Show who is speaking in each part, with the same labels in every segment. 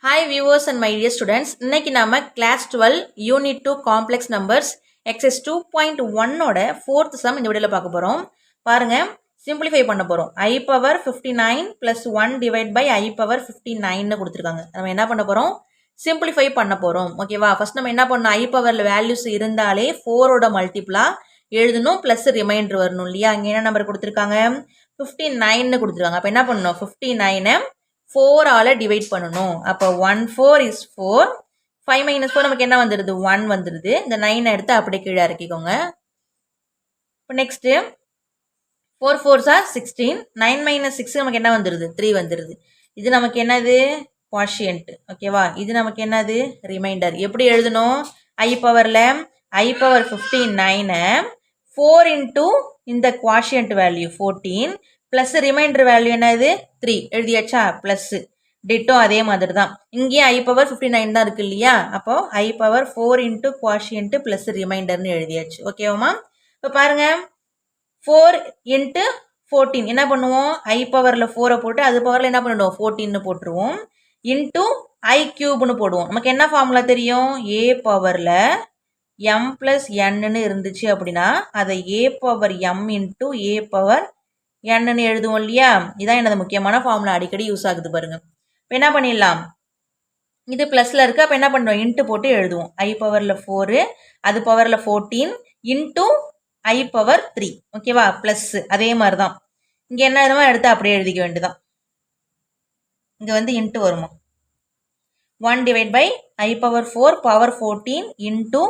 Speaker 1: Hi viewers and my dear students, இன்னைக்கு நாம class 12 unit 2 complex numbers exercise 2.1 ஓட 4th sum இந்த வீடியோல பார்க்க போறோம். பாருங்க, simplify பண்ண போறோம். I power 59 plus 1 divide by I power 59 னு கொடுத்திருக்காங்க. நம்ம என்ன பண்ண போறோம்? simplify பண்ண போறோம். ஓகேவா? ஃபர்ஸ்ட் நம்ம என்ன பண்ணனும்? I powerல values இருந்தாலே 4 ஓட மல்டிபிளா எழுதணும் plus ரிமைண்டர் வரணும் இல்லையா? அங்க என்ன நம்பர் கொடுத்திருக்காங்க? 59 னு கொடுத்திருக்காங்க. அப்ப என்ன பண்ணனும்? 59 4 ஆல டிவைட் பண்ணணும். அப்ப 1 4 is 4. 5 minus 4 நமக்கு என்ன வந்துருது? 1 வந்துருது. இந்த 9 எடுத்து அப்படியே கீழே இறக்கிக்கோங்க. இப்போ நெக்ஸ்ட் 4 4s are 16. 9 minus 6 நமக்கு என்ன வந்துருது? 3 வந்துருது. இது நமக்கு என்னது? quotient. ஓகேவா? இது நமக்கு என்னது? ரிமைண்டர். எப்படி எழுதணும்? I பவர்ல I power 59 4 into இந்த quotient value 14 plus reminder value என்னது? 3 எழுதியாச்சா? பிளஸ் டிட்டோ அதே மாதிரி தான். இங்கேயும் I பவர் 59 தான் இருக்கு இல்லையா? அப்போ I power 4 into quotient plus ரிமைண்டர்னு எழுதியாச்சு. ஓகேவாமா? இப்போ பாருங்க, 4 into 14 என்ன பண்ணுவோம்? I பவர்ல 4 போட்டு அது பவர்ல என்ன பண்ணிடுவோம்? 14 போட்டுருவோம். இன்டூ I கியூப்னு போடுவோம். நமக்கு என்ன ஃபார்முலா தெரியும்? A பவர்ல m பிளஸ் n இருந்துச்சு அப்படின்னா அதை A power m into A power n எழுதுவோம் இல்லையா? இதான் எனது முக்கியமான ஃபார்முலா, அடிக்கடி யூஸ் ஆகுது பாருங்க. இப்போ என்ன பண்ணிடலாம்? இது பிளஸ்ல இருக்கு. அப்போ என்ன பண்ணுவோம்? இன்ட்டு போட்டு எழுதுவோம். I பவர்ல 4 அது பவர்ல 14 இன்டூ I பவர் 3. ஓகேவா? பிளஸ் அதே மாதிரி தான் இங்க என்ன எழுதுமோ எடுத்து அப்படியே எழுதிக்க வேண்டியதான். இங்க வந்து இன்ட்டு வருமா? 1 divide by I power 4 power 14 into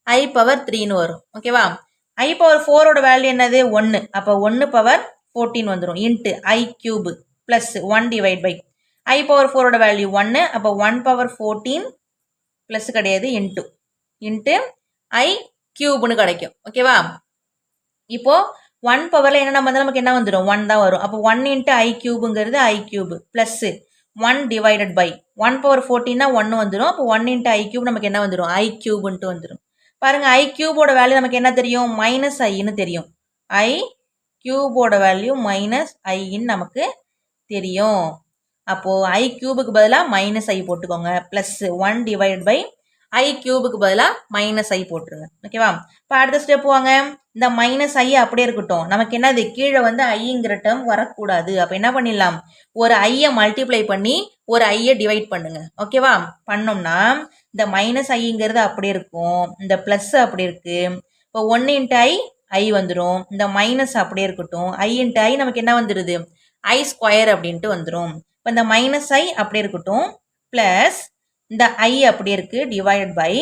Speaker 1: I power 3ன்னு வரும். ஓகேவா? I பவர் 4 ஓட வேல்யூ என்னது? 1. அப்போ 1 பவர் 14 வந்துரும். Into I cube plus 1 divide by I power 4 ஓட வேல்யூ 1. அப்போ 1 பவர் 14 பிளஸ் கிடையாது, இன்ட்டு I கியூப்னு கிடைக்கும். ஓகேவா? இப்போ 1 பவர்ல என்ன நம்பர் நமக்கு என்ன வந்துடும்? 1 தான் வரும். அப்போ 1 இன்ட்டு I கியூப்ங்கிறது I cube plus 1 divided by 1 power 14 1 வந்துடும். அப்போ 1 இன்ட்டு I கியூப் நமக்கு என்ன வந்துடும்? I கியூப்ன்ட்டு வந்துடும். பாருங்க, I கியூபோட வேல்யூ நமக்கு என்ன தெரியும்? மைனஸ் ஐன்னு தெரியும். I கியூபோட வேல்யூ மைனஸ் ஐன்னு நமக்கு தெரியும். அப்போ I கியூபுக்கு பதிலாக மைனஸ் ஐ போட்டுக்கோங்க. பிளஸ் 1 டிவைட் பை I கியூபுக்கு பதிலாக மைனஸ் ஐ போட்டுருங்க. ஓகேவா? இப்போ அடுத்த ஸ்டெப் வாங்க. இந்த மைனஸ் ஐ அப்படியே இருக்கட்டும். நமக்கு என்னது? கீழே வந்து ஐங்கிற டேர்ம் வரக்கூடாது. அப்போ என்ன பண்ணிடலாம்? ஒரு ஐயை மல்டிப்ளை பண்ணி ஒரு ஐயை டிவைட் பண்ணுங்க. ஓகேவா? பண்ணோம்னா இந்த மைனஸ் ஐங்கிறது அப்படியே இருக்கும், இந்த பிளஸ் அப்படி இருக்கு. இப்போ 1 இன்ட்டு ஐ வந்துடும். இந்த மைனஸ் அப்படியே இருக்கட்டும். I இன்ட்டு ஐ நமக்கு என்ன வந்துடுது? I ஸ்கொயர் அப்படின்ட்டு வந்துடும். இப்போ இந்த மைனஸ் ஐ அப்படியே இருக்கட்டும், பிளஸ் இந்த ஐ அப்படியே இருக்கு, டிவைட் பை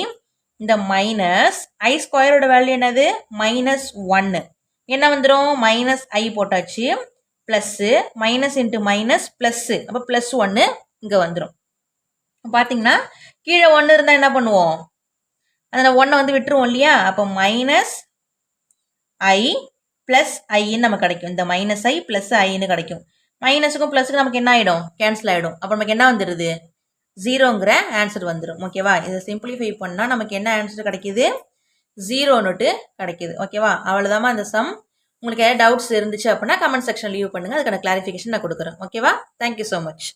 Speaker 1: இந்த மைனஸ் ஐ ஸ்கொயரோட வேல்யூ என்னது? மைனஸ் 1. என்ன வந்துடும்? மைனஸ் ஐ போட்டாச்சு, plus minus into minus plus, அப்போ பிளஸ் 1 இங்கே வந்துடும். பார்த்தீங்கன்னா கீழே 1 இருந்தால் என்ன பண்ணுவோம்? அந்த 1 வந்து விட்டுருவோம் இல்லையா? அப்போ மைனஸ் ஐ பிளஸ் ஐன்னு நமக்கு கிடைக்கும். இந்த மைனஸ் ஐ பிளஸ் ஐன்னு கிடைக்கும். மைனஸுக்கும் பிளஸுக்கும் நமக்கு என்ன ஆகிடும்? கேன்சல் ஆகிடும். அப்போ நமக்கு என்ன வந்துடுது? 0ங்கிற ஆன்சர் வந்துடும். ஓகேவா? இதை சிம்பிளிஃபை பண்ணால் நமக்கு என்ன ஆன்சர் கிடைக்கிது? 0ன்னுட்டு கிடைக்கிது. ஓகேவா? அவ்வளோதாம்மா அந்த சம். உங்களுக்கு ஏதாவது டவுட்ஸ் இருந்துச்சு அப்படின்னா கமெண்ட் செக்ஷன் லீவ் பண்ணுங்கள். அதுக்கான கிளாரிஃபிகேஷன் நான் கொடுக்குறேன். ஓகேவா? Thank you so much.